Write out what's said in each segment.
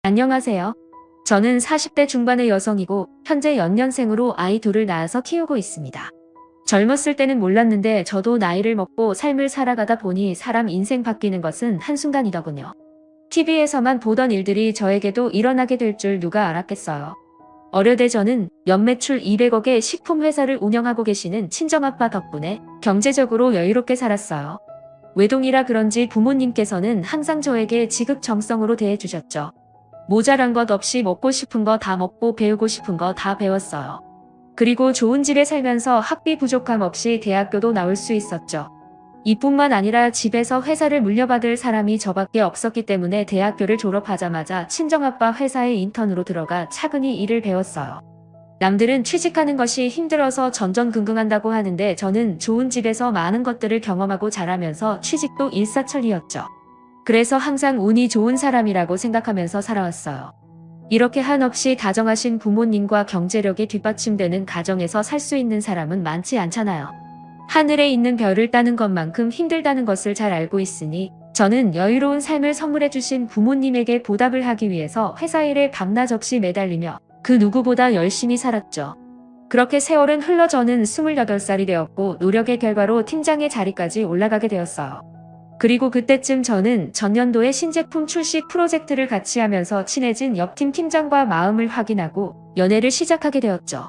안녕하세요. 저는 40대 중반의 여성이고 현재 연년생으로 아이 둘을 낳아서 키우고 있습니다. 젊었을 때는 몰랐는데 저도 나이를 먹고 삶을 살아가다 보니 사람 인생 바뀌는 것은 한순간이더군요. TV에서만 보던 일들이 저에게도 일어나게 될 줄 누가 알았겠어요. 어려대 저는 연매출 200억의 식품 회사를 운영하고 계시는 친정아빠 덕분에 경제적으로 여유롭게 살았어요. 외동이라 그런지 부모님께서는 항상 저에게 지극정성으로 대해주셨죠. 모자란 것 없이 먹고 싶은 거 다 먹고 배우고 싶은 거 다 배웠어요. 그리고 좋은 집에 살면서 학비 부족함 없이 대학교도 나올 수 있었죠. 이뿐만 아니라 집에서 회사를 물려받을 사람이 저밖에 없었기 때문에 대학교를 졸업하자마자 친정아빠 회사에 인턴으로 들어가 차근히 일을 배웠어요. 남들은 취직하는 것이 힘들어서 전전긍긍한다고 하는데 저는 좋은 집에서 많은 것들을 경험하고 자라면서 취직도 일사천리였죠. 그래서 항상 운이 좋은 사람이라고 생각하면서 살아왔어요. 이렇게 한없이 다정하신 부모님과 경제력이 뒷받침되는 가정에서 살 수 있는 사람은 많지 않잖아요. 하늘에 있는 별을 따는 것만큼 힘들다는 것을 잘 알고 있으니 저는 여유로운 삶을 선물해 주신 부모님에게 보답을 하기 위해서 회사 일에 밤낮 없이 매달리며 그 누구보다 열심히 살았죠. 그렇게 세월은 흘러 저는 28살이 되었고 노력의 결과로 팀장의 자리까지 올라가게 되었어요. 그리고 그때쯤 저는 전년도에 신제품 출시 프로젝트를 같이 하면서 친해진 옆팀 팀장과 마음을 확인하고 연애를 시작하게 되었죠.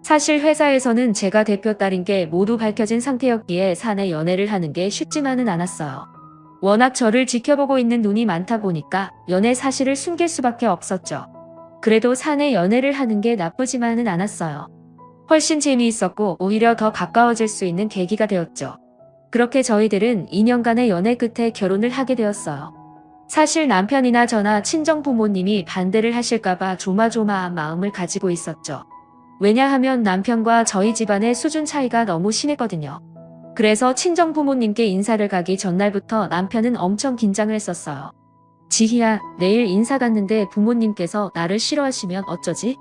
사실 회사에서는 제가 대표 딸인 게 모두 밝혀진 상태였기에 사내 연애를 하는 게 쉽지만은 않았어요. 워낙 저를 지켜보고 있는 눈이 많다 보니까 연애 사실을 숨길 수밖에 없었죠. 그래도 사내 연애를 하는 게 나쁘지만은 않았어요. 훨씬 재미있었고 오히려 더 가까워질 수 있는 계기가 되었죠. 그렇게 저희들은 2년간의 연애 끝에 결혼을 하게 되었어요. 사실 남편이나 저나 친정 부모님이 반대를 하실까봐 조마조마한 마음을 가지고 있었죠. 왜냐하면 남편과 저희 집안의 수준 차이가 너무 심했거든요. 그래서 친정 부모님께 인사를 가기 전날부터 남편은 엄청 긴장을 했었어요. 지희야, 내일 인사 갔는데 부모님께서 나를 싫어하시면 어쩌지?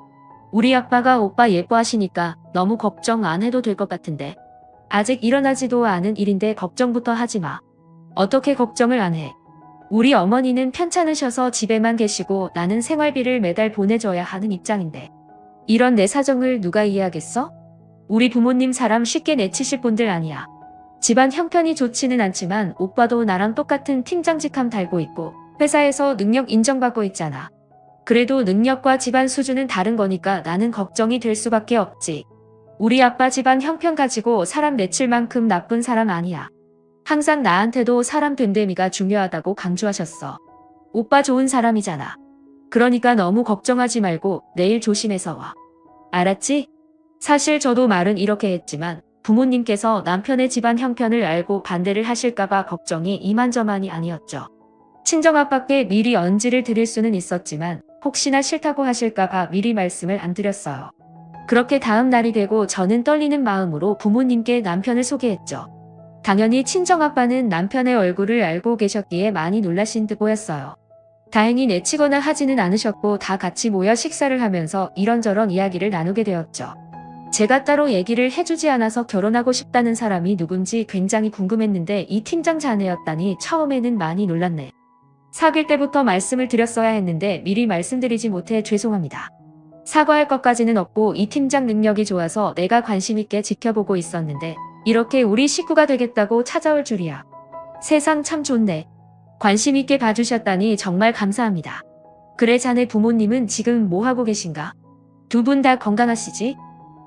우리 아빠가 오빠 예뻐하시니까 너무 걱정 안 해도 될 것 같은데. 아직 일어나지도 않은 일인데 걱정부터 하지 마. 어떻게 걱정을 안 해? 우리 어머니는 편찮으셔서 집에만 계시고 나는 생활비를 매달 보내줘야 하는 입장인데. 이런 내 사정을 누가 이해하겠어? 우리 부모님 사람 쉽게 내치실 분들 아니야. 집안 형편이 좋지는 않지만 오빠도 나랑 똑같은 팀장직함 달고 있고 회사에서 능력 인정받고 있잖아. 그래도 능력과 집안 수준은 다른 거니까 나는 걱정이 될 수밖에 없지. 우리 아빠 집안 형편 가지고 사람 내칠 만큼 나쁜 사람 아니야. 항상 나한테도 사람 됨됨이가 중요하다고 강조하셨어. 오빠 좋은 사람이잖아. 그러니까 너무 걱정하지 말고 내일 조심해서 와. 알았지? 사실 저도 말은 이렇게 했지만 부모님께서 남편의 집안 형편을 알고 반대를 하실까봐 걱정이 이만저만이 아니었죠. 친정아빠께 미리 언지를 드릴 수는 있었지만 혹시나 싫다고 하실까봐 미리 말씀을 안 드렸어요. 그렇게 다음 날이 되고 저는 떨리는 마음으로 부모님께 남편을 소개했죠. 당연히 친정아빠는 남편의 얼굴을 알고 계셨기에 많이 놀라신 듯 보였어요. 다행히 내치거나 하지는 않으셨고 다 같이 모여 식사를 하면서 이런저런 이야기를 나누게 되었죠. 제가 따로 얘기를 해주지 않아서 결혼하고 싶다는 사람이 누군지 굉장히 궁금했는데 이 팀장 자네였다니 처음에는 많이 놀랐네. 사귈 때부터 말씀을 드렸어야 했는데 미리 말씀드리지 못해 죄송합니다. 사과할 것까지는 없고 이 팀장 능력이 좋아서 내가 관심 있게 지켜보고 있었는데 이렇게 우리 식구가 되겠다고 찾아올 줄이야. 세상 참 좋네. 관심 있게 봐주셨다니 정말 감사합니다. 그래 자네 부모님은 지금 뭐 하고 계신가? 두 분 다 건강하시지?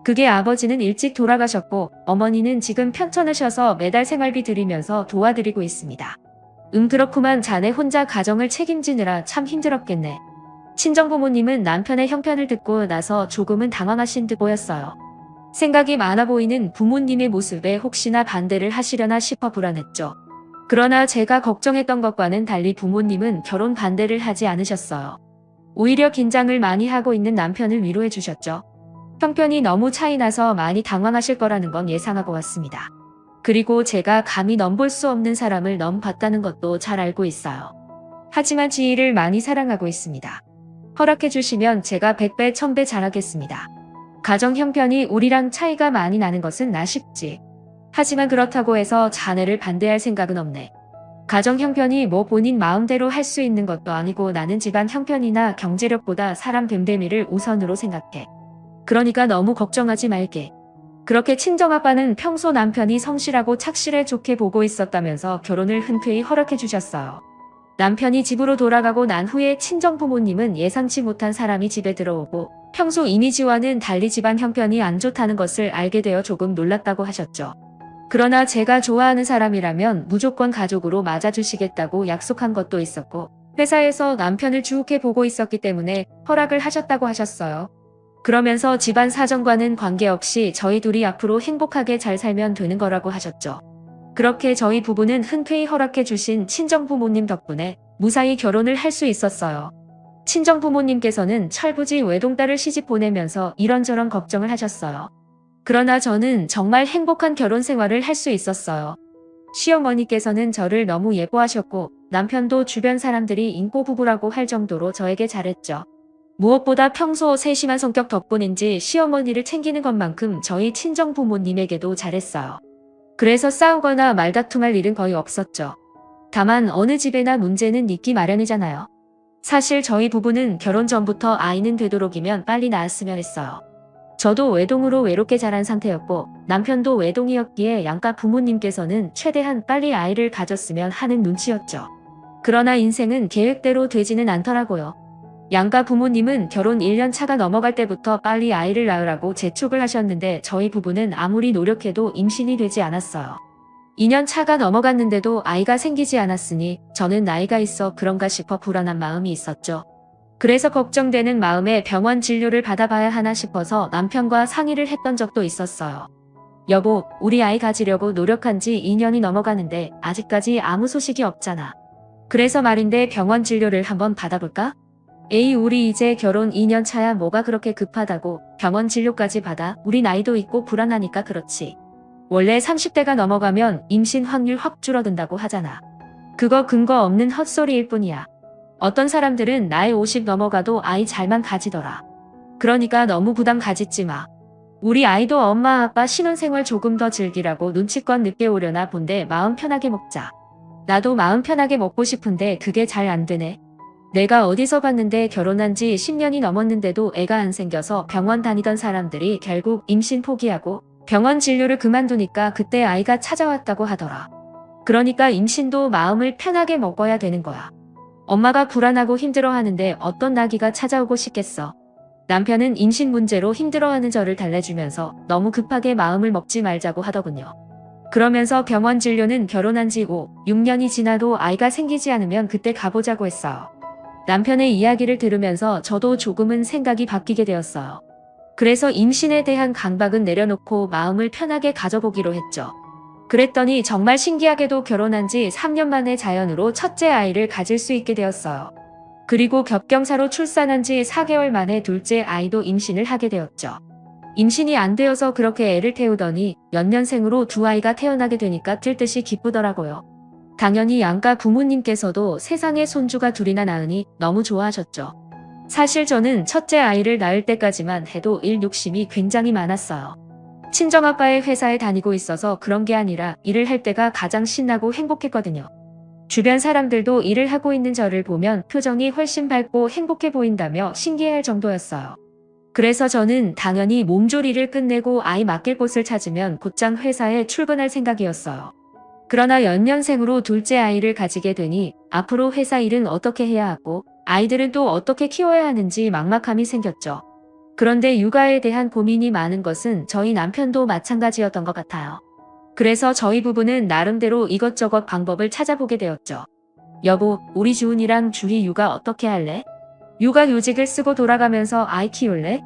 그게 아버지는 일찍 돌아가셨고 어머니는 지금 편찮으셔서 매달 생활비 드리면서 도와드리고 있습니다. 그렇구만 자네 혼자 가정을 책임지느라 참 힘들었겠네. 친정부모님은 남편의 형편을 듣고 나서 조금은 당황하신 듯 보였어요. 생각이 많아 보이는 부모님의 모습에 혹시나 반대를 하시려나 싶어 불안했죠. 그러나 제가 걱정했던 것과는 달리 부모님은 결혼 반대를 하지 않으셨어요. 오히려 긴장을 많이 하고 있는 남편을 위로해 주셨죠. 형편이 너무 차이 나서 많이 당황하실 거라는 건 예상하고 왔습니다. 그리고 제가 감히 넘볼 수 없는 사람을 넘봤다는 것도 잘 알고 있어요. 하지만 지희를 많이 사랑하고 있습니다. 허락해 주시면 제가 100배 1000배 잘하겠습니다. 가정 형편이 우리랑 차이가 많이 나는 것은 아쉽지. 하지만 그렇다고 해서 자네를 반대할 생각은 없네. 가정 형편이 뭐 본인 마음대로 할 수 있는 것도 아니고 나는 집안 형편이나 경제력보다 사람 됨됨이를 우선으로 생각해. 그러니까 너무 걱정하지 말게. 그렇게 친정아빠는 평소 남편이 성실하고 착실해 좋게 보고 있었다면서 결혼을 흔쾌히 허락해 주셨어요. 남편이 집으로 돌아가고 난 후에 친정부모님은 예상치 못한 사람이 집에 들어오고 평소 이미지와는 달리 집안 형편이 안 좋다는 것을 알게 되어 조금 놀랐다고 하셨죠. 그러나 제가 좋아하는 사람이라면 무조건 가족으로 맞아주시겠다고 약속한 것도 있었고 회사에서 남편을 좋게 보고 있었기 때문에 허락을 하셨다고 하셨어요. 그러면서 집안 사정과는 관계없이 저희 둘이 앞으로 행복하게 잘 살면 되는 거라고 하셨죠. 그렇게 저희 부부는 흔쾌히 허락해 주신 친정부모님 덕분에 무사히 결혼을 할 수 있었어요. 친정부모님께서는 철부지 외동딸을 시집 보내면서 이런저런 걱정을 하셨어요. 그러나 저는 정말 행복한 결혼 생활을 할 수 있었어요. 시어머니께서는 저를 너무 예뻐하셨고 남편도 주변 사람들이 인꼬부부라고 할 정도로 저에게 잘했죠. 무엇보다 평소 세심한 성격 덕분인지 시어머니를 챙기는 것만큼 저희 친정부모님에게도 잘했어요. 그래서 싸우거나 말다툼할 일은 거의 없었죠. 다만 어느 집에나 문제는 있기 마련이잖아요. 사실 저희 부부는 결혼 전부터 아이는 되도록이면 빨리 낳았으면 했어요. 저도 외동으로 외롭게 자란 상태였고 남편도 외동이었기에 양가 부모님께서는 최대한 빨리 아이를 가졌으면 하는 눈치였죠. 그러나 인생은 계획대로 되지는 않더라고요. 양가 부모님은 결혼 1년 차가 넘어갈 때부터 빨리 아이를 낳으라고 재촉을 하셨는데 저희 부부는 아무리 노력해도 임신이 되지 않았어요. 2년 차가 넘어갔는데도 아이가 생기지 않았으니 저는 나이가 있어 그런가 싶어 불안한 마음이 있었죠. 그래서 걱정되는 마음에 병원 진료를 받아봐야 하나 싶어서 남편과 상의를 했던 적도 있었어요. 여보, 우리 아이 가지려고 노력한 지 2년이 넘어가는데 아직까지 아무 소식이 없잖아. 그래서 말인데 병원 진료를 한번 받아볼까? 에이, 우리 이제 결혼 2년 차야 뭐가 그렇게 급하다고 병원 진료까지 받아. 우리 나이도 있고 불안하니까 그렇지. 원래 30대가 넘어가면 임신 확률 확 줄어든다고 하잖아. 그거 근거 없는 헛소리일 뿐이야. 어떤 사람들은 나이 50 넘어가도 아이 잘만 가지더라. 그러니까 너무 부담 가지지 마. 우리 아이도 엄마 아빠 신혼생활 조금 더 즐기라고 눈치껏 늦게 오려나 본데 마음 편하게 먹자. 나도 마음 편하게 먹고 싶은데 그게 잘 안 되네. 내가 어디서 봤는데 결혼한 지 10년이 넘었는데도 애가 안 생겨서 병원 다니던 사람들이 결국 임신 포기하고 병원 진료를 그만두니까 그때 아이가 찾아왔다고 하더라. 그러니까 임신도 마음을 편하게 먹어야 되는 거야. 엄마가 불안하고 힘들어하는데 어떤 나기가 찾아오고 싶겠어. 남편은 임신 문제로 힘들어하는 저를 달래주면서 너무 급하게 마음을 먹지 말자고 하더군요. 그러면서 병원 진료는 결혼한 지 5, 6년이 지나도 아이가 생기지 않으면 그때 가보자고 했어요. 남편의 이야기를 들으면서 저도 조금은 생각이 바뀌게 되었어요. 그래서 임신에 대한 강박은 내려놓고 마음을 편하게 가져보기로 했죠. 그랬더니 정말 신기하게도 결혼한 지 3년 만에 자연으로 첫째 아이를 가질 수 있게 되었어요. 그리고 겹경사로 출산한 지 4개월 만에 둘째 아이도 임신을 하게 되었죠. 임신이 안 되어서 그렇게 애를 태우더니 연년생으로 두 아이가 태어나게 되니까 틀듯이 기쁘더라고요. 당연히 양가 부모님께서도 세상에 손주가 둘이나 낳으니 너무 좋아하셨죠. 사실 저는 첫째 아이를 낳을 때까지만 해도 일 욕심이 굉장히 많았어요. 친정아빠의 회사에 다니고 있어서 그런 게 아니라 일을 할 때가 가장 신나고 행복했거든요. 주변 사람들도 일을 하고 있는 저를 보면 표정이 훨씬 밝고 행복해 보인다며 신기해할 정도였어요. 그래서 저는 당연히 몸조리를 끝내고 아이 맡길 곳을 찾으면 곧장 회사에 출근할 생각이었어요. 그러나 연년생으로 둘째 아이를 가지게 되니 앞으로 회사 일은 어떻게 해야 하고 아이들은 또 어떻게 키워야 하는지 막막함이 생겼죠. 그런데 육아에 대한 고민이 많은 것은 저희 남편도 마찬가지였던 것 같아요. 그래서 저희 부부는 나름대로 이것저것 방법을 찾아보게 되었죠. 여보, 우리 주은이랑 주희 육아 어떻게 할래? 육아휴직을 쓰고 돌아가면서 아이 키울래?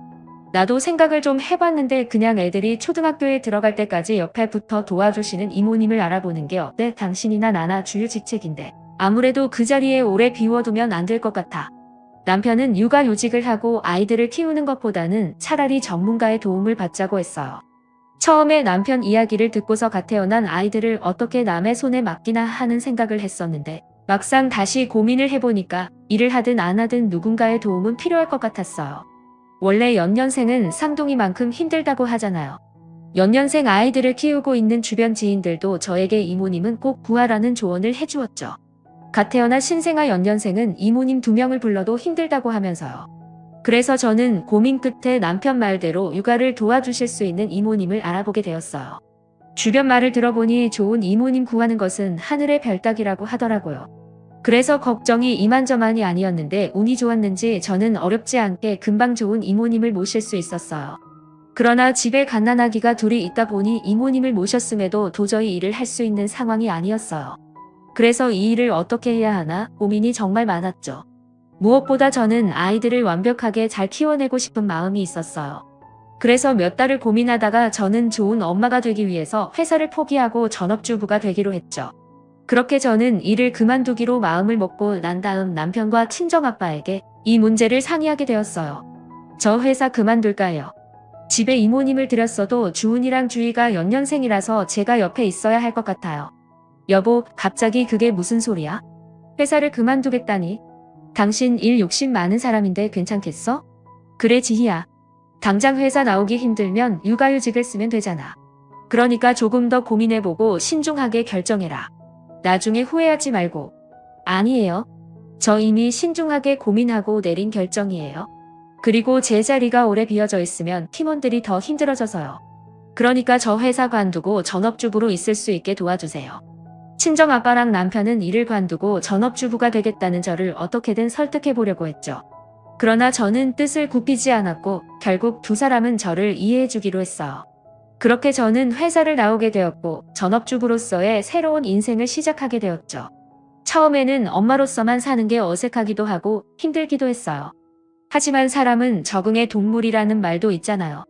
나도 생각을 좀 해봤는데 그냥 애들이 초등학교에 들어갈 때까지 옆에 붙어 도와주시는 이모님을 알아보는 게 어때? 당신이나 나나 주휴직책인데 아무래도 그 자리에 오래 비워두면 안 될 것 같아. 남편은 육아휴직을 하고 아이들을 키우는 것보다는 차라리 전문가의 도움을 받자고 했어요. 처음에 남편 이야기를 듣고서 갓 태어난 아이들을 어떻게 남의 손에 맡기나 하는 생각을 했었는데 막상 다시 고민을 해보니까 일을 하든 안 하든 누군가의 도움은 필요할 것 같았어요. 원래 연년생은 쌍둥이만큼 힘들다고 하잖아요. 연년생 아이들을 키우고 있는 주변 지인들도 저에게 이모님은 꼭 구하라는 조언을 해주었죠. 갓 태어난 신생아 연년생은 이모님 2명을 불러도 힘들다고 하면서요. 그래서 저는 고민 끝에 남편 말대로 육아를 도와주실 수 있는 이모님을 알아보게 되었어요. 주변 말을 들어보니 좋은 이모님 구하는 것은 하늘의 별 따기라고 하더라고요. 그래서 걱정이 이만저만이 아니었는데 운이 좋았는지 저는 어렵지 않게 금방 좋은 이모님을 모실 수 있었어요. 그러나 집에 갓난아기가 둘이 있다 보니 이모님을 모셨음에도 도저히 일을 할 수 있는 상황이 아니었어요. 그래서 이 일을 어떻게 해야 하나 고민이 정말 많았죠. 무엇보다 저는 아이들을 완벽하게 잘 키워내고 싶은 마음이 있었어요. 그래서 몇 달을 고민하다가 저는 좋은 엄마가 되기 위해서 회사를 포기하고 전업주부가 되기로 했죠. 그렇게 저는 일을 그만두기로 마음을 먹고 난 다음 남편과 친정아빠에게 이 문제를 상의하게 되었어요. 저 회사 그만둘까요? 집에 이모님을 들였어도 주은이랑 주희가 연년생이라서 제가 옆에 있어야 할 것 같아요. 여보, 갑자기 그게 무슨 소리야? 회사를 그만두겠다니? 당신 일 욕심 많은 사람인데 괜찮겠어? 그래 지희야. 당장 회사 나오기 힘들면 육아휴직을 쓰면 되잖아. 그러니까 조금 더 고민해보고 신중하게 결정해라. 나중에 후회하지 말고. 아니에요. 저 이미 신중하게 고민하고 내린 결정이에요. 그리고 제 자리가 오래 비어져 있으면 팀원들이 더 힘들어져서요. 그러니까 저 회사 관두고 전업주부로 있을 수 있게 도와주세요. 친정아빠랑 남편은 일을 관두고 전업주부가 되겠다는 저를 어떻게든 설득해보려고 했죠. 그러나 저는 뜻을 굽히지 않았고 결국 두 사람은 저를 이해해주기로 했어요. 그렇게 저는 회사를 나오게 되었고 전업주부로서의 새로운 인생을 시작하게 되었죠. 처음에는 엄마로서만 사는 게 어색하기도 하고 힘들기도 했어요. 하지만 사람은 적응의 동물이라는 말도 있잖아요.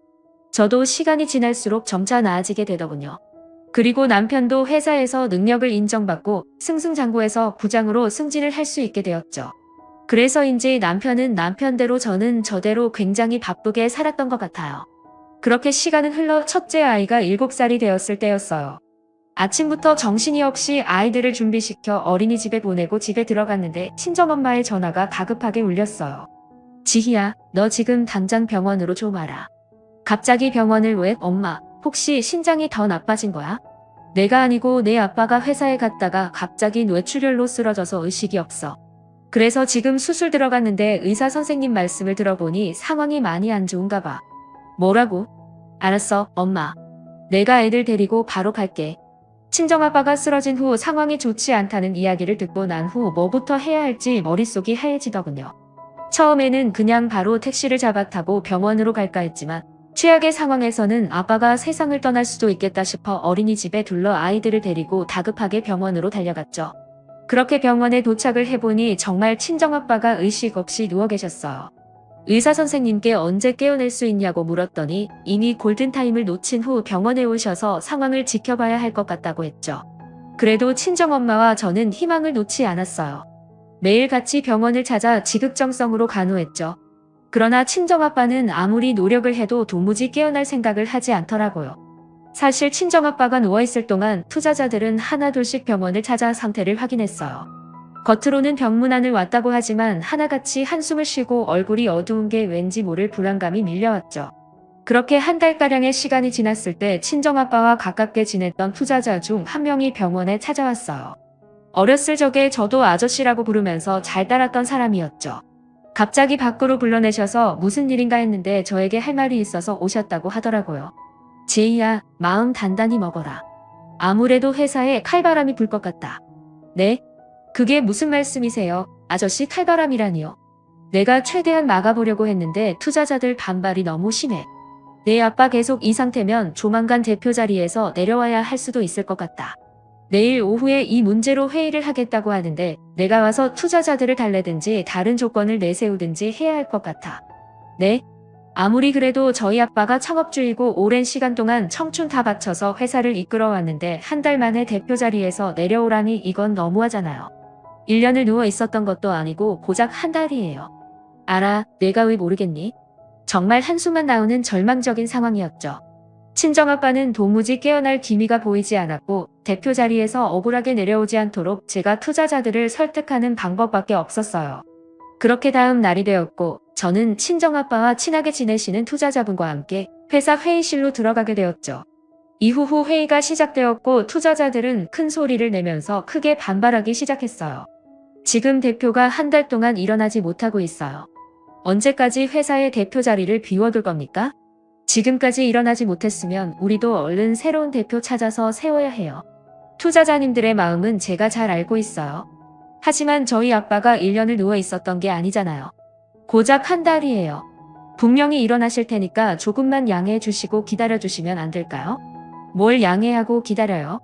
저도 시간이 지날수록 점차 나아지게 되더군요. 그리고 남편도 회사에서 능력을 인정받고 승승장구해서 부장으로 승진을 할 수 있게 되었죠. 그래서인지 남편은 남편대로 저는 저대로 굉장히 바쁘게 살았던 것 같아요. 그렇게 시간은 흘러 첫째 아이가 7살이 되었을 때였어요. 아침부터 정신이 없이 아이들을 준비시켜 어린이집에 보내고 집에 들어갔는데 친정엄마의 전화가 다급하게 울렸어요. 지희야, 너 지금 당장 병원으로 좀 와라. 갑자기 병원을 왜? 엄마, 혹시 신장이 더 나빠진 거야? 내가 아니고 내 아빠가 회사에 갔다가 갑자기 뇌출혈로 쓰러져서 의식이 없어. 그래서 지금 수술 들어갔는데 의사 선생님 말씀을 들어보니 상황이 많이 안 좋은가 봐. 뭐라고? 알았어, 엄마. 내가 애들 데리고 바로 갈게. 친정아빠가 쓰러진 후 상황이 좋지 않다는 이야기를 듣고 난 후 뭐부터 해야 할지 머릿속이 하얘지더군요. 처음에는 그냥 바로 택시를 잡아 타고 병원으로 갈까 했지만 최악의 상황에서는 아빠가 세상을 떠날 수도 있겠다 싶어 어린이집에 둘러 아이들을 데리고 다급하게 병원으로 달려갔죠. 그렇게 병원에 도착을 해보니 정말 친정아빠가 의식 없이 누워 계셨어요. 의사 선생님께 언제 깨어낼 수 있냐고 물었더니 이미 골든타임을 놓친 후 병원에 오셔서 상황을 지켜봐야 할 것 같다고 했죠. 그래도 친정엄마와 저는 희망을 놓지 않았어요. 매일 같이 병원을 찾아 지극정성으로 간호했죠. 그러나 친정아빠는 아무리 노력을 해도 도무지 깨어날 생각을 하지 않더라고요. 사실 친정아빠가 누워있을 동안 투자자들은 하나둘씩 병원을 찾아 상태를 확인했어요. 겉으로는 병문안을 왔다고 하지만 하나같이 한숨을 쉬고 얼굴이 어두운 게 왠지 모를 불안감이 밀려왔죠. 그렇게 한 달가량의 시간이 지났을 때 친정아빠와 가깝게 지냈던 투자자 중 한 명이 병원에 찾아왔어요. 어렸을 적에 저도 아저씨라고 부르면서 잘 따랐던 사람이었죠. 갑자기 밖으로 불러내셔서 무슨 일인가 했는데 저에게 할 말이 있어서 오셨다고 하더라고요. 제이야, 마음 단단히 먹어라. 아무래도 회사에 칼바람이 불 것 같다. 네? 그게 무슨 말씀이세요? 아저씨 칼바람이라니요. 내가 최대한 막아보려고 했는데 투자자들 반발이 너무 심해. 내 아빠 계속 이 상태면 조만간 대표 자리에서 내려와야 할 수도 있을 것 같다. 내일 오후에 이 문제로 회의를 하겠다고 하는데 내가 와서 투자자들을 달래든지 다른 조건을 내세우든지 해야 할 것 같아. 네? 아무리 그래도 저희 아빠가 창업주이고 오랜 시간 동안 청춘 다 바쳐서 회사를 이끌어왔는데 한 달 만에 대표 자리에서 내려오라니 이건 너무하잖아요. 1년을 누워 있었던 것도 아니고 고작 한 달이에요. 알아, 내가 왜 모르겠니? 정말 한숨만 나오는 절망적인 상황이었죠. 친정아빠는 도무지 깨어날 기미가 보이지 않았고 대표 자리에서 억울하게 내려오지 않도록 제가 투자자들을 설득하는 방법밖에 없었어요. 그렇게 다음 날이 되었고 저는 친정아빠와 친하게 지내시는 투자자분과 함께 회사 회의실로 들어가게 되었죠. 이후 회의가 시작되었고 투자자들은 큰 소리를 내면서 크게 반발하기 시작했어요. 지금 대표가 한 달 동안 일어나지 못하고 있어요. 언제까지 회사의 대표 자리를 비워둘 겁니까? 지금까지 일어나지 못했으면 우리도 얼른 새로운 대표 찾아서 세워야 해요. 투자자님들의 마음은 제가 잘 알고 있어요. 하지만 저희 아빠가 1년을 누워 있었던 게 아니잖아요. 고작 한 달이에요. 분명히 일어나실 테니까 조금만 양해해 주시고 기다려 주시면 안 될까요? 뭘 양해하고 기다려요?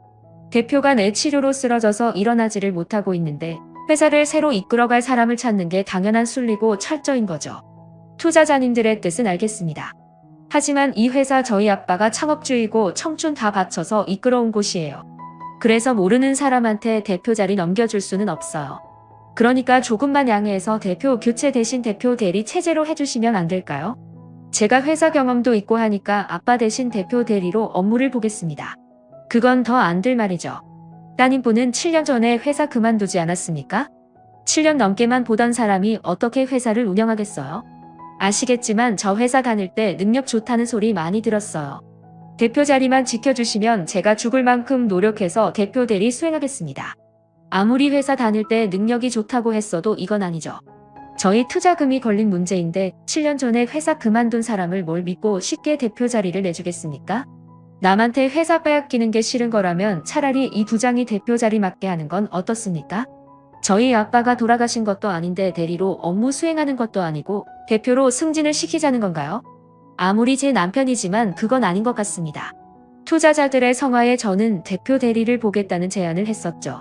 대표가 내 치료로 쓰러져서 일어나지를 못하고 있는데 회사를 새로 이끌어갈 사람을 찾는 게 당연한 순리고 철저인 거죠. 투자자님들의 뜻은 알겠습니다. 하지만 이 회사 저희 아빠가 창업주이고 청춘 다 바쳐서 이끌어온 곳이에요. 그래서 모르는 사람한테 대표 자리 넘겨줄 수는 없어요. 그러니까 조금만 양해해서 대표 교체 대신 대표 대리 체제로 해주시면 안 될까요? 제가 회사 경험도 있고 하니까 아빠 대신 대표 대리로 업무를 보겠습니다. 그건 더 안 될 말이죠. 따님분은 7년 전에 회사 그만두지 않았습니까? 7년 넘게만 보던 사람이 어떻게 회사를 운영하겠어요? 아시겠지만 저 회사 다닐 때 능력 좋다는 소리 많이 들었어요. 대표 자리만 지켜주시면 제가 죽을 만큼 노력해서 대표 대리 수행하겠습니다. 아무리 회사 다닐 때 능력이 좋다고 했어도 이건 아니죠. 저희 투자금이 걸린 문제인데 7년 전에 회사 그만둔 사람을 뭘 믿고 쉽게 대표 자리를 내주겠습니까? 남한테 회사 빼앗기는 게 싫은 거라면 차라리 이 부장이 대표 자리 맡게 하는 건 어떻습니까? 저희 아빠가 돌아가신 것도 아닌데 대리로 업무 수행하는 것도 아니고 대표로 승진을 시키자는 건가요? 아무리 제 남편이지만 그건 아닌 것 같습니다. 투자자들의 성화에 저는 대표 대리를 보겠다는 제안을 했었죠.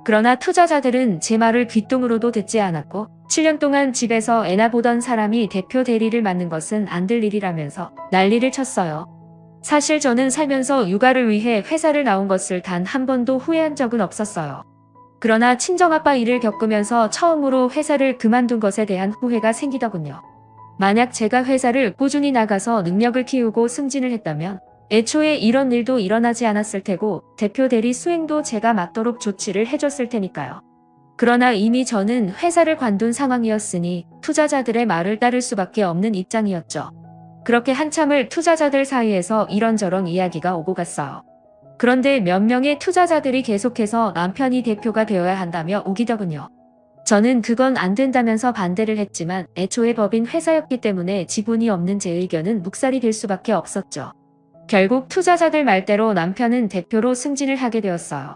그러나 투자자들은 제 말을 귓등으로도 듣지 않았고 7년 동안 집에서 애나 보던 사람이 대표 대리를 맡는 것은 안 될 일이라면서 난리를 쳤어요. 사실 저는 살면서 육아를 위해 회사를 나온 것을 단 한 번도 후회한 적은 없었어요. 그러나 친정아빠 일을 겪으면서 처음으로 회사를 그만둔 것에 대한 후회가 생기더군요. 만약 제가 회사를 꾸준히 나가서 능력을 키우고 승진을 했다면 애초에 이런 일도 일어나지 않았을 테고 대표 대리 수행도 제가 맡도록 조치를 해줬을 테니까요. 그러나 이미 저는 회사를 관둔 상황이었으니 투자자들의 말을 따를 수밖에 없는 입장이었죠. 그렇게 한참을 투자자들 사이에서 이런저런 이야기가 오고 갔어요. 그런데 몇 명의 투자자들이 계속해서 남편이 대표가 되어야 한다며 우기더군요. 저는 그건 안 된다면서 반대를 했지만 애초에 법인 회사였기 때문에 지분이 없는 제 의견은 묵살이 될 수밖에 없었죠. 결국 투자자들 말대로 남편은 대표로 승진을 하게 되었어요.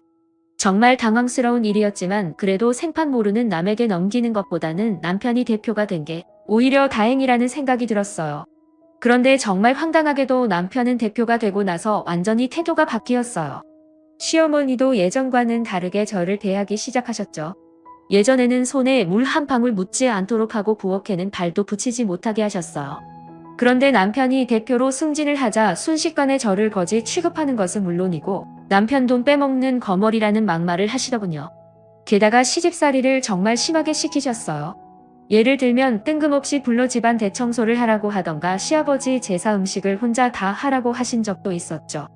정말 당황스러운 일이었지만 그래도 생판 모르는 남에게 넘기는 것보다는 남편이 대표가 된 게 오히려 다행이라는 생각이 들었어요. 그런데 정말 황당하게도 남편은 대표가 되고 나서 완전히 태도가 바뀌었어요. 시어머니도 예전과는 다르게 저를 대하기 시작하셨죠. 예전에는 손에 물 한 방울 묻지 않도록 하고 부엌에는 발도 붙이지 못하게 하셨어요. 그런데 남편이 대표로 승진을 하자 순식간에 저를 거지 취급하는 것은 물론이고 남편 돈 빼먹는 거머리라는 막말을 하시더군요. 게다가 시집살이를 정말 심하게 시키셨어요. 예를 들면 뜬금없이 불러 집안 대청소를 하라고 하던가 시아버지 제사 음식을 혼자 다 하라고 하신 적도 있었죠.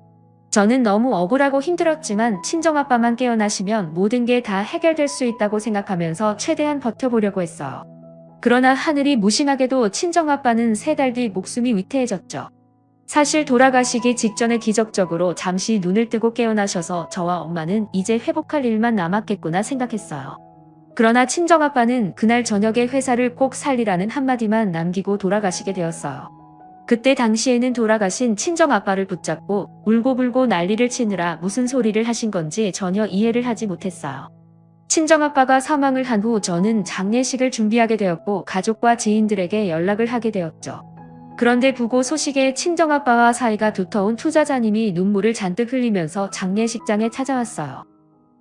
저는 너무 억울하고 힘들었지만 친정아빠만 깨어나시면 모든 게 다 해결될 수 있다고 생각하면서 최대한 버텨보려고 했어요. 그러나 하늘이 무심하게도 친정아빠는 3달 뒤 목숨이 위태해졌죠. 사실 돌아가시기 직전에 기적적으로 잠시 눈을 뜨고 깨어나셔서 저와 엄마는 이제 회복할 일만 남았겠구나 생각했어요. 그러나 친정아빠는 그날 저녁에 회사를 꼭 살리라는 한마디만 남기고 돌아가시게 되었어요. 그때 당시에는 돌아가신 친정아빠를 붙잡고 울고불고 난리를 치느라 무슨 소리를 하신 건지 전혀 이해를 하지 못했어요. 친정아빠가 사망을 한 후 저는 장례식을 준비하게 되었고 가족과 지인들에게 연락을 하게 되었죠. 그런데 부고 소식에 친정아빠와 사이가 두터운 투자자님이 눈물을 잔뜩 흘리면서 장례식장에 찾아왔어요.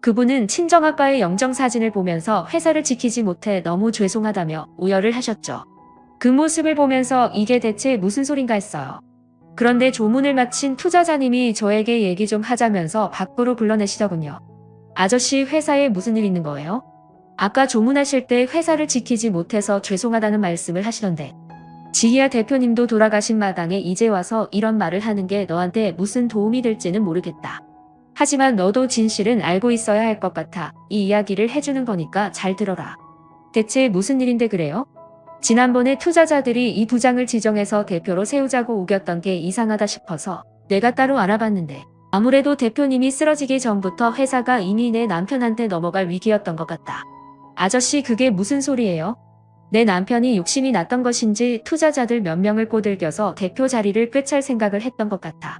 그분은 친정아빠의 영정사진을 보면서 회사를 지키지 못해 너무 죄송하다며 오열을 하셨죠. 그 모습을 보면서 이게 대체 무슨 소린가 했어요. 그런데 조문을 마친 투자자님이 저에게 얘기 좀 하자면서 밖으로 불러내시더군요. 아저씨 회사에 무슨 일 있는 거예요? 아까 조문하실 때 회사를 지키지 못해서 죄송하다는 말씀을 하시던데. 지희야 대표님도 돌아가신 마당에 이제 와서 이런 말을 하는 게 너한테 무슨 도움이 될지는 모르겠다. 하지만 너도 진실은 알고 있어야 할 것 같아. 이 이야기를 해주는 거니까 잘 들어라. 대체 무슨 일인데 그래요? 지난번에 투자자들이 이 부장을 지정해서 대표로 세우자고 우겼던 게 이상하다 싶어서 내가 따로 알아봤는데 아무래도 대표님이 쓰러지기 전부터 회사가 이미 내 남편한테 넘어갈 위기였던 것 같다. 아저씨 그게 무슨 소리예요? 내 남편이 욕심이 났던 것인지 투자자들 몇 명을 꼬들겨서 대표 자리를 꿰찰 생각을 했던 것 같아.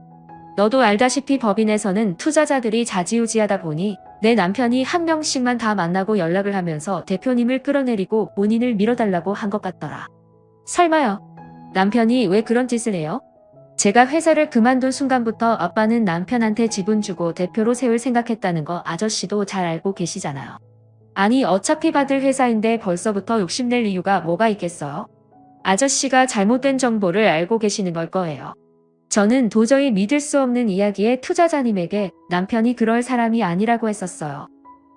너도 알다시피 법인에서는 투자자들이 좌지우지하다 보니 내 남편이 한 명씩만 다 만나고 연락을 하면서 대표님을 끌어내리고 본인을 밀어달라고 한 것 같더라. 설마요? 남편이 왜 그런 짓을 해요? 제가 회사를 그만둔 순간부터 아빠는 남편한테 지분 주고 대표로 세울 생각했다는 거 아저씨도 잘 알고 계시잖아요. 아니 어차피 받을 회사인데 벌써부터 욕심낼 이유가 뭐가 있겠어요? 아저씨가 잘못된 정보를 알고 계시는 걸 거예요. 저는 도저히 믿을 수 없는 이야기에 투자자님에게 남편이 그럴 사람이 아니라고 했었어요.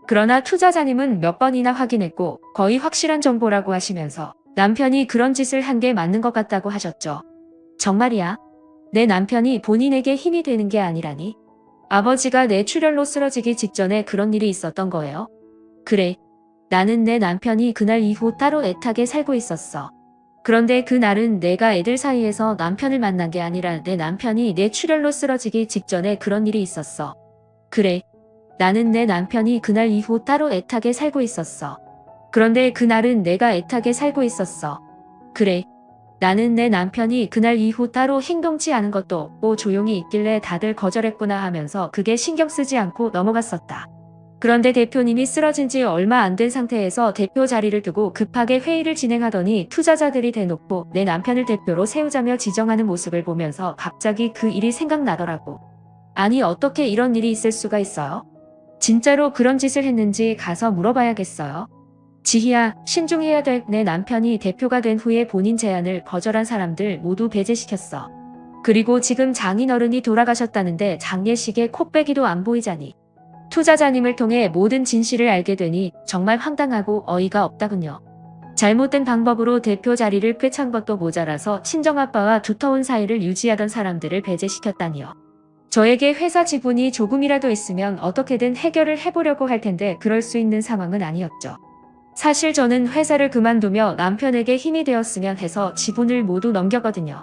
그러나 투자자님은 몇 번이나 확인했고 거의 확실한 정보라고 하시면서 남편이 그런 짓을 한 게 맞는 것 같다고 하셨죠. 정말이야? 내 남편이 본인에게 힘이 되는 게 아니라니? 아버지가 뇌출혈로 쓰러지기 직전에 그런 일이 있었던 거예요? 그래. 나는 내 남편이 그날 이후 따로 애타게 살고 있었어. 그런데 그날은 내가 애들 사이에서 남편을 만난 게 아니라 내 남편이 뇌출혈로 쓰러지기 직전에 그런 일이 있었어. 그래. 나는 내 남편이 그날 이후 따로 애타게 살고 있었어. 그런데 그날은 내가 애타게 살고 있었어. 그래. 나는 내 남편이 그날 이후 따로 행동치 않은 것도 없고 조용히 있길래 다들 거절했구나 하면서 그게 신경 쓰지 않고 넘어갔었다. 그런데 대표님이 쓰러진 지 얼마 안 된 상태에서 대표 자리를 두고 급하게 회의를 진행하더니 투자자들이 대놓고 내 남편을 대표로 세우자며 지정하는 모습을 보면서 갑자기 그 일이 생각나더라고. 아니 어떻게 이런 일이 있을 수가 있어요? 진짜로 그런 짓을 했는지 가서 물어봐야겠어요. 지희야, 신중해야 될. 내 남편이 대표가 된 후에 본인 제안을 거절한 사람들 모두 배제시켰어. 그리고 지금 장인어른이 돌아가셨다는데 장례식에 코빼기도 안 보이자니. 투자자님을 통해 모든 진실을 알게 되니 정말 황당하고 어이가 없다군요. 잘못된 방법으로 대표 자리를 꿰찬 것도 모자라서 친정아빠와 두터운 사이를 유지하던 사람들을 배제시켰다니요. 저에게 회사 지분이 조금이라도 있으면 어떻게든 해결을 해보려고 할 텐데 그럴 수 있는 상황은 아니었죠. 사실 저는 회사를 그만두며 남편에게 힘이 되었으면 해서 지분을 모두 넘겼거든요.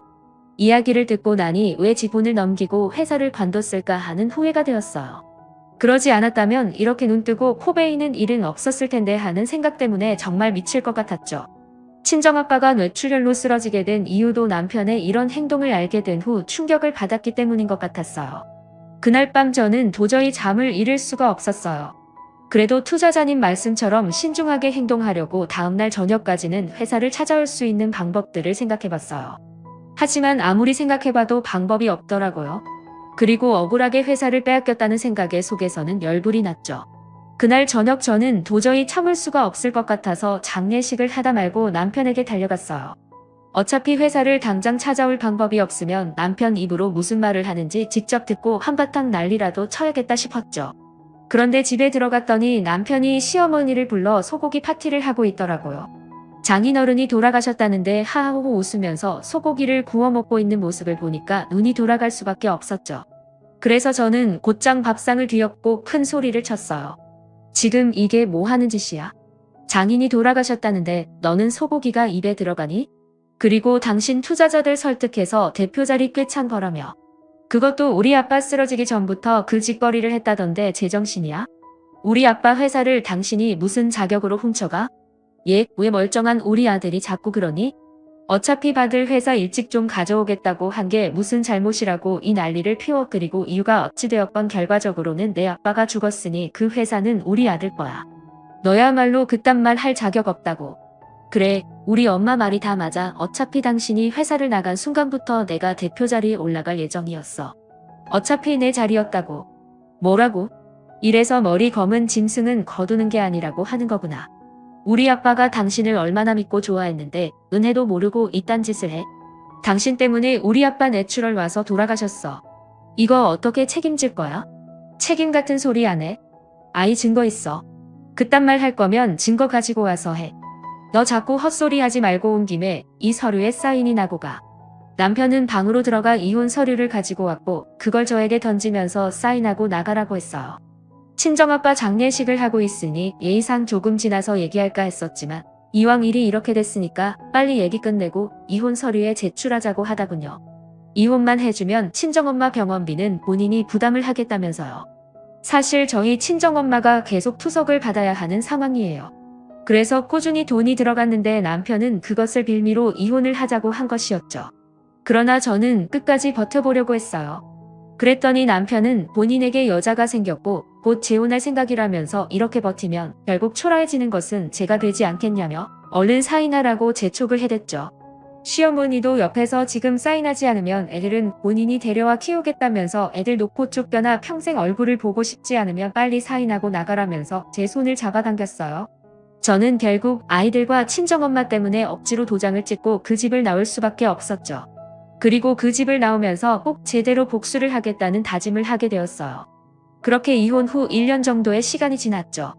이야기를 듣고 나니 왜 지분을 넘기고 회사를 관뒀을까 하는 후회가 되었어요. 그러지 않았다면 이렇게 눈뜨고 코 베이는 일은 없었을 텐데 하는 생각 때문에 정말 미칠 것 같았죠. 친정아빠가 뇌출혈로 쓰러지게 된 이유도 남편의 이런 행동을 알게 된 후 충격을 받았기 때문인 것 같았어요. 그날 밤 저는 도저히 잠을 이룰 수가 없었어요. 그래도 투자자님 말씀처럼 신중하게 행동하려고 다음날 저녁까지는 회사를 찾아올 수 있는 방법들을 생각해봤어요. 하지만 아무리 생각해봐도 방법이 없더라고요. 그리고 억울하게 회사를 빼앗겼다는 생각에 속에서는 열불이 났죠. 그날 저녁 저는 도저히 참을 수가 없을 것 같아서 장례식을 하다 말고 남편에게 달려갔어요. 어차피 회사를 당장 찾아올 방법이 없으면 남편 입으로 무슨 말을 하는지 직접 듣고 한바탕 난리라도 쳐야겠다 싶었죠. 그런데 집에 들어갔더니 남편이 시어머니를 불러 소고기 파티를 하고 있더라고요. 장인어른이 돌아가셨다는데 하하호호 웃으면서 소고기를 구워 먹고 있는 모습을 보니까 눈이 돌아갈 수밖에 없었죠. 그래서 저는 곧장 밥상을 뒤엎고 큰 소리를 쳤어요. 지금 이게 뭐 하는 짓이야? 장인이 돌아가셨다는데 너는 소고기가 입에 들어가니? 그리고 당신 투자자들 설득해서 대표 자리 꿰찬 거라며. 그것도 우리 아빠 쓰러지기 전부터 그 짓거리를 했다던데 제정신이야? 우리 아빠 회사를 당신이 무슨 자격으로 훔쳐가? 왜 멀쩡한 우리 아들이 자꾸 그러니? 어차피 받을 회사 일찍 좀 가져오겠다고 한 게 무슨 잘못이라고 이 난리를 피워. 그리고 이유가 어찌되었건 결과적으로는 내 아빠가 죽었으니 그 회사는 우리 아들 거야. 너야말로 그딴 말 할 자격 없다고. 그래, 우리 엄마 말이 다 맞아. 어차피 당신이 회사를 나간 순간부터 내가 대표 자리에 올라갈 예정이었어. 어차피 내 자리였다고. 뭐라고? 이래서 머리 검은 짐승은 거두는 게 아니라고 하는 거구나. 우리 아빠가 당신을 얼마나 믿고 좋아했는데 은혜도 모르고 이딴 짓을 해. 당신 때문에 우리 아빠 뇌출혈 와서 돌아가셨어. 이거 어떻게 책임질 거야? 책임 같은 소리 안 해. 아이 증거 있어. 그딴 말 할 거면 증거 가지고 와서 해. 너 자꾸 헛소리 하지 말고 온 김에 이 서류에 사인이 나고 가. 남편은 방으로 들어가 이혼 서류를 가지고 왔고 그걸 저에게 던지면서 사인하고 나가라고 했어요. 친정아빠 장례식을 하고 있으니 예의상 조금 지나서 얘기할까 했었지만 이왕 일이 이렇게 됐으니까 빨리 얘기 끝내고 이혼 서류에 제출하자고 하다군요. 이혼만 해주면 친정엄마 병원비는 본인이 부담을 하겠다면서요. 사실 저희 친정엄마가 계속 투석을 받아야 하는 상황이에요. 그래서 꾸준히 돈이 들어갔는데 남편은 그것을 빌미로 이혼을 하자고 한 것이었죠. 그러나 저는 끝까지 버텨보려고 했어요. 그랬더니 남편은 본인에게 여자가 생겼고 곧 재혼할 생각이라면서 이렇게 버티면 결국 초라해지는 것은 제가 되지 않겠냐며 얼른 사인하라고 재촉을 해댔죠. 시어머니도 옆에서 지금 사인하지 않으면 애들은 본인이 데려와 키우겠다면서 애들 놓고 쫓겨나 평생 얼굴을 보고 싶지 않으면 빨리 사인하고 나가라면서 제 손을 잡아당겼어요. 저는 결국 아이들과 친정엄마 때문에 억지로 도장을 찍고 그 집을 나올 수밖에 없었죠. 그리고 그 집을 나오면서 꼭 제대로 복수를 하겠다는 다짐을 하게 되었어요. 그렇게 이혼 후 1년 정도의 시간이 지났죠.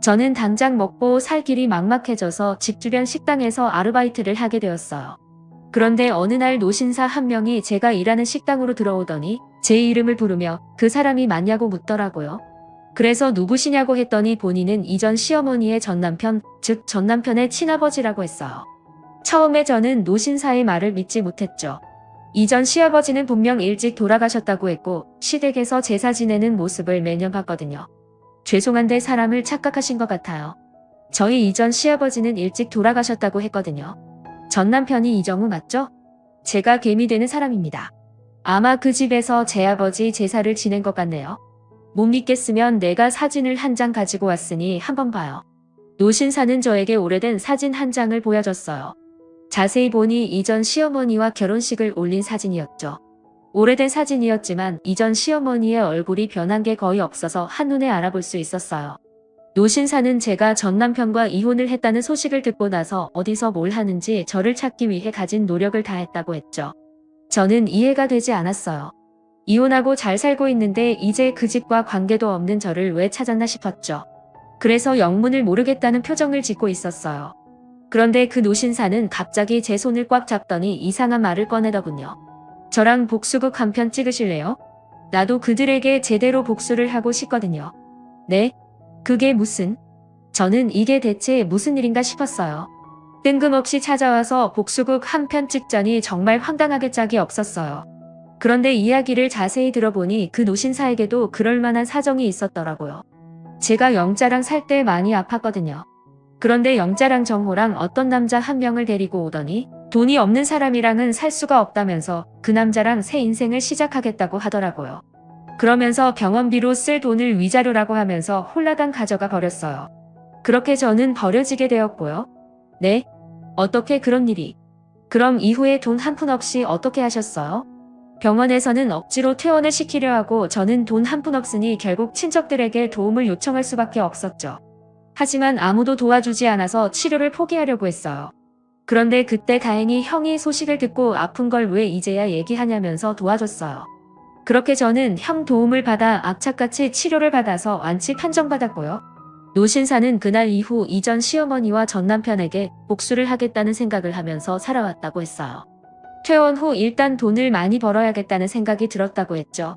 저는 당장 먹고 살 길이 막막해져서 집 주변 식당에서 아르바이트를 하게 되었어요. 그런데 어느 날 노신사 한 명이 제가 일하는 식당으로 들어오더니 제 이름을 부르며 그 사람이 맞냐고 묻더라고요. 그래서 누구시냐고 했더니 본인은 이전 시어머니의 전남편, 즉 전남편의 친아버지라고 했어요. 처음에 저는 노신사의 말을 믿지 못했죠. 이전 시아버지는 분명 일찍 돌아가셨다고 했고 시댁에서 제사 지내는 모습을 매년 봤거든요. 죄송한데 사람을 착각하신 것 같아요. 저희 이전 시아버지는 일찍 돌아가셨다고 했거든요. 전 남편이 이정우 맞죠? 제가 개미 되는 사람입니다. 아마 그 집에서 제 아버지 제사를 지낸 것 같네요. 못 믿겠으면 내가 사진을 한 장 가지고 왔으니 한번 봐요. 노신사는 저에게 오래된 사진 한 장을 보여줬어요. 자세히 보니 이전 시어머니와 결혼식을 올린 사진이었죠. 오래된 사진이었지만 이전 시어머니의 얼굴이 변한 게 거의 없어서 한눈에 알아볼 수 있었어요. 노신사는 제가 전 남편과 이혼을 했다는 소식을 듣고 나서 어디서 뭘 하는지 저를 찾기 위해 가진 노력을 다했다고 했죠. 저는 이해가 되지 않았어요. 이혼하고 잘 살고 있는데 이제 그 집과 관계도 없는 저를 왜 찾았나 싶었죠. 그래서 영문을 모르겠다는 표정을 짓고 있었어요. 그런데 그 노신사는 갑자기 제 손을 꽉 잡더니 이상한 말을 꺼내더군요. 저랑 복수극 한 편 찍으실래요? 나도 그들에게 제대로 복수를 하고 싶거든요. 네? 그게 무슨? 저는 이게 대체 무슨 일인가 싶었어요. 뜬금없이 찾아와서 복수극 한 편 찍자니 정말 황당하게 짝이 없었어요. 그런데 이야기를 자세히 들어보니 그 노신사에게도 그럴 만한 사정이 있었더라고요. 제가 영자랑 살 때 많이 아팠거든요. 그런데 영자랑 정호랑 어떤 남자 한 명을 데리고 오더니 돈이 없는 사람이랑은 살 수가 없다면서 그 남자랑 새 인생을 시작하겠다고 하더라고요. 그러면서 병원비로 쓸 돈을 위자료라고 하면서 홀라당 가져가 버렸어요. 그렇게 저는 버려지게 되었고요. 네? 어떻게 그런 일이? 그럼 이후에 돈 한 푼 없이 어떻게 하셨어요? 병원에서는 억지로 퇴원을 시키려 하고 저는 돈 한 푼 없으니 결국 친척들에게 도움을 요청할 수밖에 없었죠. 하지만 아무도 도와주지 않아서 치료를 포기하려고 했어요. 그런데 그때 다행히 형이 소식을 듣고 아픈 걸 왜 이제야 얘기하냐면서 도와줬어요. 그렇게 저는 형 도움을 받아 악착같이 치료를 받아서 완치 판정받았고요. 노신사는 그날 이후 이전 시어머니와 전 남편에게 복수를 하겠다는 생각을 하면서 살아왔다고 했어요. 퇴원 후 일단 돈을 많이 벌어야겠다는 생각이 들었다고 했죠.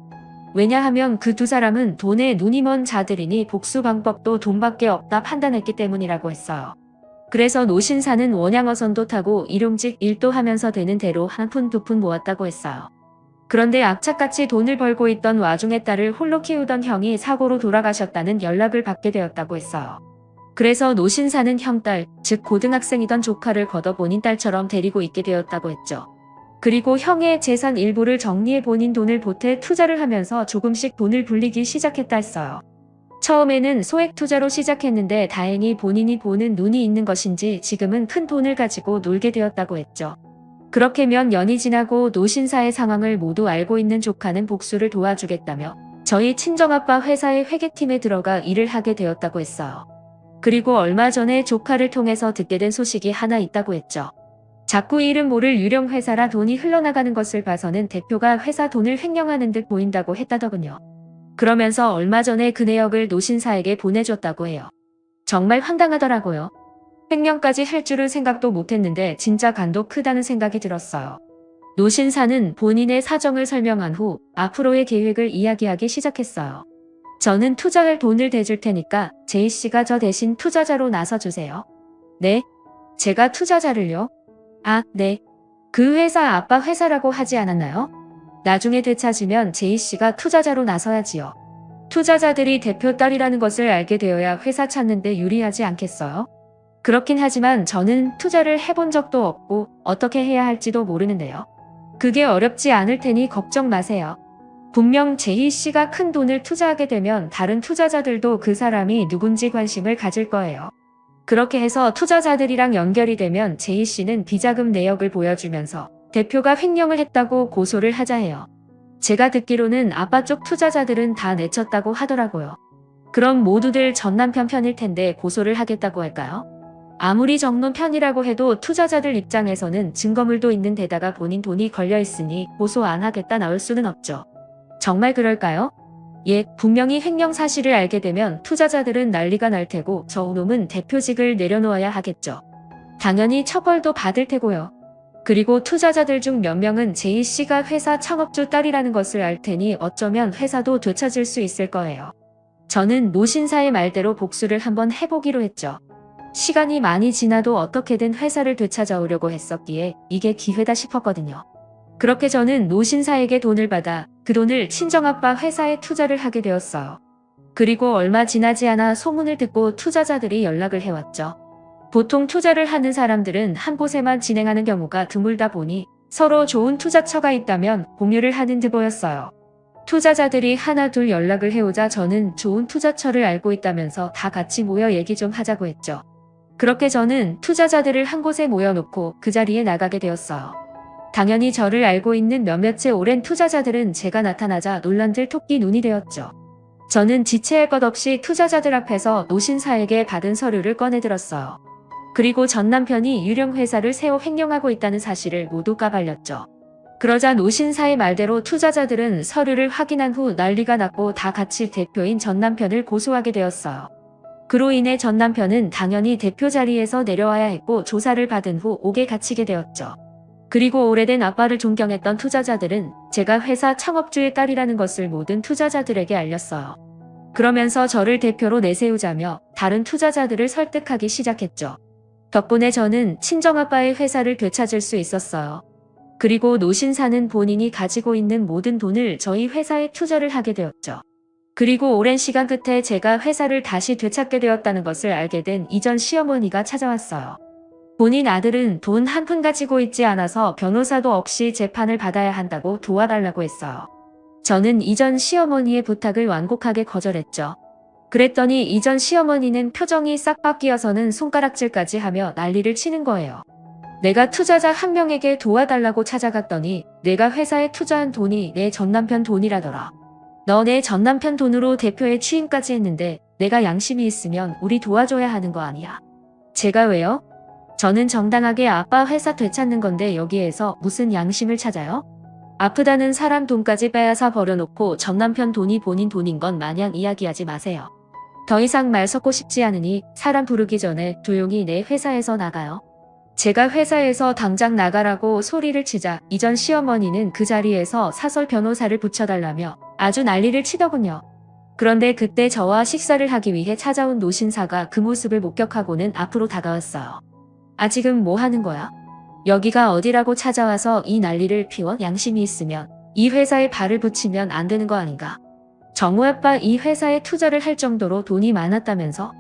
왜냐하면 그 두 사람은 돈에 눈이 먼 자들이니 복수 방법도 돈밖에 없다 판단했기 때문이라고 했어요. 그래서 노신사는 원양어선도 타고 일용직 일도 하면서 되는 대로 한 푼 두 푼 모았다고 했어요. 그런데 악착같이 돈을 벌고 있던 와중에 딸을 홀로 키우던 형이 사고로 돌아가셨다는 연락을 받게 되었다고 했어요. 그래서 노신사는 형딸, 즉 고등학생이던 조카를 걷어 본인 딸처럼 데리고 있게 되었다고 했죠. 그리고 형의 재산 일부를 정리해 본인 돈을 보태 투자를 하면서 조금씩 돈을 불리기 시작했다 했어요. 처음에는 소액 투자로 시작했는데 다행히 본인이 보는 눈이 있는 것인지 지금은 큰 돈을 가지고 놀게 되었다고 했죠. 그렇게 몇 년이 지나고 노신사의 상황을 모두 알고 있는 조카는 복수를 도와주겠다며 저희 친정아빠 회사의 회계팀에 들어가 일을 하게 되었다고 했어요. 그리고 얼마 전에 조카를 통해서 듣게 된 소식이 하나 있다고 했죠. 자꾸 이름 모를 유령 회사라 돈이 흘러나가는 것을 봐서는 대표가 회사 돈을 횡령하는 듯 보인다고 했다더군요. 그러면서 얼마 전에 그 내역을 노신사에게 보내줬다고 해요. 정말 황당하더라고요. 횡령까지 할 줄은 생각도 못했는데 진짜 간도 크다는 생각이 들었어요. 노신사는 본인의 사정을 설명한 후 앞으로의 계획을 이야기하기 시작했어요. 저는 투자할 돈을 대줄 테니까 제이씨가 저 대신 투자자로 나서주세요. 네? 제가 투자자를요? 아, 네. 그 회사 아빠 회사라고 하지 않았나요? 나중에 되찾으면 제이씨가 투자자로 나서야지요. 투자자들이 대표 딸이라는 것을 알게 되어야 회사 찾는데 유리하지 않겠어요? 그렇긴 하지만 저는 투자를 해본 적도 없고 어떻게 해야 할지도 모르는데요. 그게 어렵지 않을 테니 걱정 마세요. 분명 제이씨가 큰 돈을 투자하게 되면 다른 투자자들도 그 사람이 누군지 관심을 가질 거예요. 그렇게 해서 투자자들이랑 연결이 되면 제이씨는 비자금 내역을 보여주면서 대표가 횡령을 했다고 고소를 하자 해요. 제가 듣기로는 아빠 쪽 투자자들은 다 내쳤다고 하더라고요. 그럼 모두들 전 남편 편일 텐데 고소를 하겠다고 할까요? 아무리 정론 편이라고 해도 투자자들 입장에서는 증거물도 있는 데다가 본인 돈이 걸려있으니 고소 안 하겠다 나올 수는 없죠. 정말 그럴까요? 예, 분명히 횡령 사실을 알게 되면 투자자들은 난리가 날 테고 저놈은 대표직을 내려놓아야 하겠죠. 당연히 처벌도 받을 테고요. 그리고 투자자들 중 몇 명은 제이씨가 회사 창업주 딸이라는 것을 알 테니 어쩌면 회사도 되찾을 수 있을 거예요. 저는 노신사의 말대로 복수를 한번 해보기로 했죠. 시간이 많이 지나도 어떻게든 회사를 되찾아오려고 했었기에 이게 기회다 싶었거든요. 그렇게 저는 노신사에게 돈을 받아 그 돈을 친정아빠 회사에 투자를 하게 되었어요. 그리고 얼마 지나지 않아 소문을 듣고 투자자들이 연락을 해왔죠. 보통 투자를 하는 사람들은 한 곳에만 진행하는 경우가 드물다 보니 서로 좋은 투자처가 있다면 공유를 하는 듯 보였어요. 투자자들이 하나 둘 연락을 해오자 저는 좋은 투자처를 알고 있다면서 다 같이 모여 얘기 좀 하자고 했죠. 그렇게 저는 투자자들을 한 곳에 모여놓고 그 자리에 나가게 되었어요. 당연히 저를 알고 있는 몇몇의 오랜 투자자들은 제가 나타나자 놀란들 토끼 눈이 되었죠. 저는 지체할 것 없이 투자자들 앞에서 노신사에게 받은 서류를 꺼내들었어요. 그리고 전 남편이 유령 회사를 세워 횡령하고 있다는 사실을 모두 까발렸죠. 그러자 노신사의 말대로 투자자들은 서류를 확인한 후 난리가 났고 다 같이 대표인 전 남편을 고소하게 되었어요. 그로 인해 전 남편은 당연히 대표 자리에서 내려와야 했고 조사를 받은 후 옥에 갇히게 되었죠. 그리고 오래된 아빠를 존경했던 투자자들은 제가 회사 창업주의 딸이라는 것을 모든 투자자들에게 알렸어요. 그러면서 저를 대표로 내세우자며 다른 투자자들을 설득하기 시작했죠. 덕분에 저는 친정아빠의 회사를 되찾을 수 있었어요. 그리고 노신사는 본인이 가지고 있는 모든 돈을 저희 회사에 투자를 하게 되었죠. 그리고 오랜 시간 끝에 제가 회사를 다시 되찾게 되었다는 것을 알게 된 이전 시어머니가 찾아왔어요. 본인 아들은 돈 한 푼 가지고 있지 않아서 변호사도 없이 재판을 받아야 한다고 도와달라고 했어요. 저는 이전 시어머니의 부탁을 완곡하게 거절했죠. 그랬더니 이전 시어머니는 표정이 싹 바뀌어서는 손가락질까지 하며 난리를 치는 거예요. 내가 투자자 한 명에게 도와달라고 찾아갔더니 내가 회사에 투자한 돈이 내 전남편 돈이라더라. 너 내 전남편 돈으로 대표에 취임까지 했는데 내가 양심이 있으면 우리 도와줘야 하는 거 아니야. 제가 왜요? 저는 정당하게 아빠 회사 되찾는 건데 여기에서 무슨 양심을 찾아요? 아프다는 사람 돈까지 빼앗아 버려놓고 전남편 돈이 본인 돈인 건 마냥 이야기하지 마세요. 더 이상 말 섞고 싶지 않으니 사람 부르기 전에 조용히 내 회사에서 나가요. 제가 회사에서 당장 나가라고 소리를 치자 이전 시어머니는 그 자리에서 사설 변호사를 붙여달라며 아주 난리를 치더군요. 그런데 그때 저와 식사를 하기 위해 찾아온 노신사가 그 모습을 목격하고는 앞으로 다가왔어요. 아, 지금 뭐 하는 거야? 여기가 어디라고 찾아와서 이 난리를 피워? 양심이 있으면 이 회사에 발을 붙이면 안 되는 거 아닌가? 정우 아빠 이 회사에 투자를 할 정도로 돈이 많았다면서?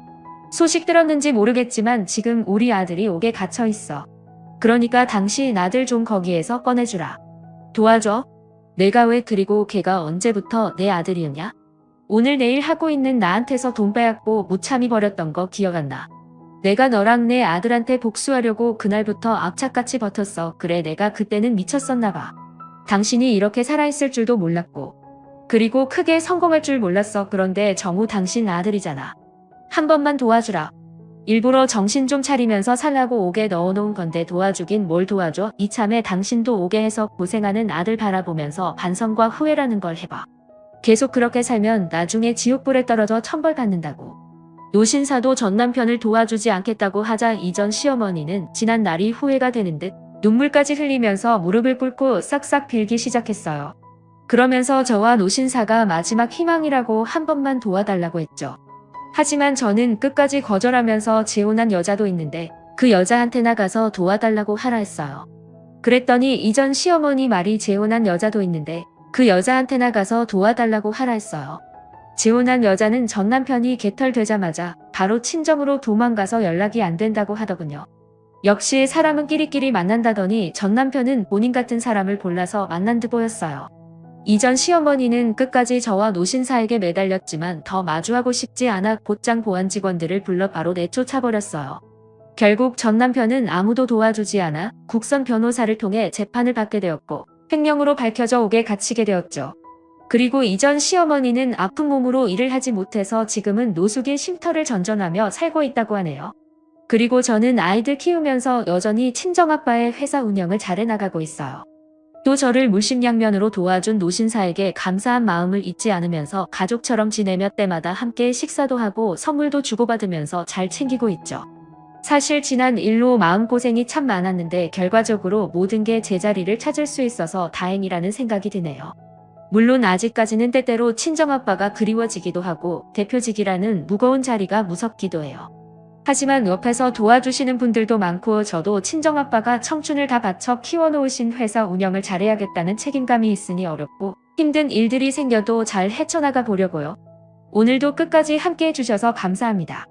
소식 들었는지 모르겠지만 지금 우리 아들이 옥에 갇혀 있어. 그러니까 당신 아들 좀 거기에서 꺼내주라. 도와줘. 내가 왜? 그리고 걔가 언제부터 내 아들이었냐? 오늘 내일 하고 있는 나한테서 돈 빼앗고 무참히 버렸던 거 기억 안 나? 내가 너랑 내 아들한테 복수하려고 그날부터 악착같이 버텼어. 그래, 내가 그때는 미쳤었나 봐. 당신이 이렇게 살아있을 줄도 몰랐고. 그리고 크게 성공할 줄 몰랐어. 그런데 정우 당신 아들이잖아. 한 번만 도와주라. 일부러 정신 좀 차리면서 살라고 옥에 넣어놓은 건데 도와주긴 뭘 도와줘. 이참에 당신도 옥에 해서 고생하는 아들 바라보면서 반성과 후회라는 걸 해봐. 계속 그렇게 살면 나중에 지옥불에 떨어져 천벌 받는다고. 노신사도 전 남편을 도와주지 않겠다고 하자 이전 시어머니는 지난 날이 후회가 되는 듯 눈물까지 흘리면서 무릎을 꿇고 싹싹 빌기 시작했어요. 그러면서 저와 노신사가 마지막 희망이라고 한 번만 도와달라고 했죠. 하지만 저는 끝까지 거절하면서 재혼한 여자도 있는데 그 여자한테 나가서 도와달라고 하라 했어요. 그랬더니 이전 시어머니 말이 재혼한 여자도 있는데 그 여자한테나 가서 도와달라고 하라 했어요. 재혼한 여자는 전 남편이 개털되자마자 바로 친정으로 도망가서 연락이 안 된다고 하더군요. 역시 사람은 끼리끼리 만난다더니 전 남편은 본인 같은 사람을 골라서 만난 듯 보였어요. 이전 시어머니는 끝까지 저와 노신사에게 매달렸지만 더 마주하고 싶지 않아 곧장 보안 직원들을 불러 바로 내쫓아버렸어요. 결국 전 남편은 아무도 도와주지 않아 국선 변호사를 통해 재판을 받게 되었고 횡령으로 밝혀져 옥에 갇히게 되었죠. 그리고 이전 시어머니는 아픈 몸으로 일을 하지 못해서 지금은 노숙인 쉼터를 전전하며 살고 있다고 하네요. 그리고 저는 아이들 키우면서 여전히 친정아빠의 회사 운영을 잘해 나가고 있어요. 또 저를 물심양면으로 도와준 노신사에게 감사한 마음을 잊지 않으면서 가족처럼 지내며 때마다 함께 식사도 하고 선물도 주고받으면서 잘 챙기고 있죠. 사실 지난 일로 마음고생이 참 많았는데 결과적으로 모든 게 제자리를 찾을 수 있어서 다행이라는 생각이 드네요. 물론 아직까지는 때때로 친정아빠가 그리워지기도 하고 대표직이라는 무거운 자리가 무섭기도 해요. 하지만 옆에서 도와주시는 분들도 많고 저도 친정아빠가 청춘을 다 바쳐 키워놓으신 회사 운영을 잘해야겠다는 책임감이 있으니 어렵고 힘든 일들이 생겨도 잘 헤쳐나가 보려고요. 오늘도 끝까지 함께 해주셔서 감사합니다.